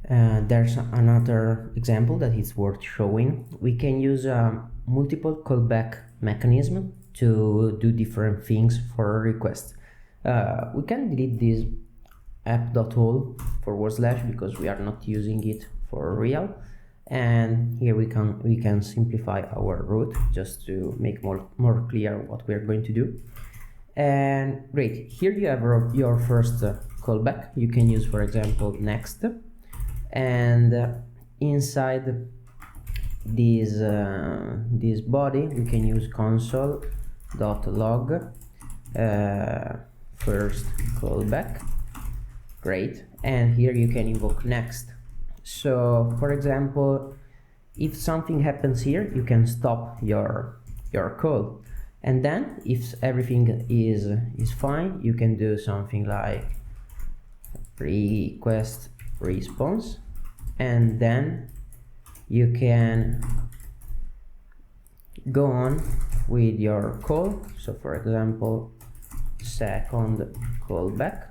There's another example that is worth showing. We can use a multiple callback mechanism to do different things for a request. We can delete this app.all / because we are not using it for real, and here we can simplify our route just to make more clear what we are going to do. And great, here you have your first callback. You can use, for example, next, and inside this body we can use console.log first callback. Great, and here you can invoke next. So for example, if something happens here, you can stop your call, and then if everything is fine, you can do something like request response, and then you can go on with your call. So for example, second callback,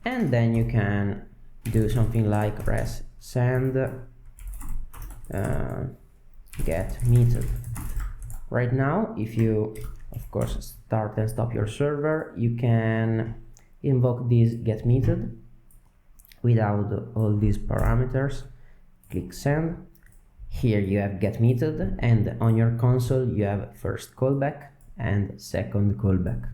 and then you can do something like res send get method. Right now, if you of course start and stop your server, you can invoke this get method without all these parameters. Click send. Here you have get method, and on your console you have first callback and second callback.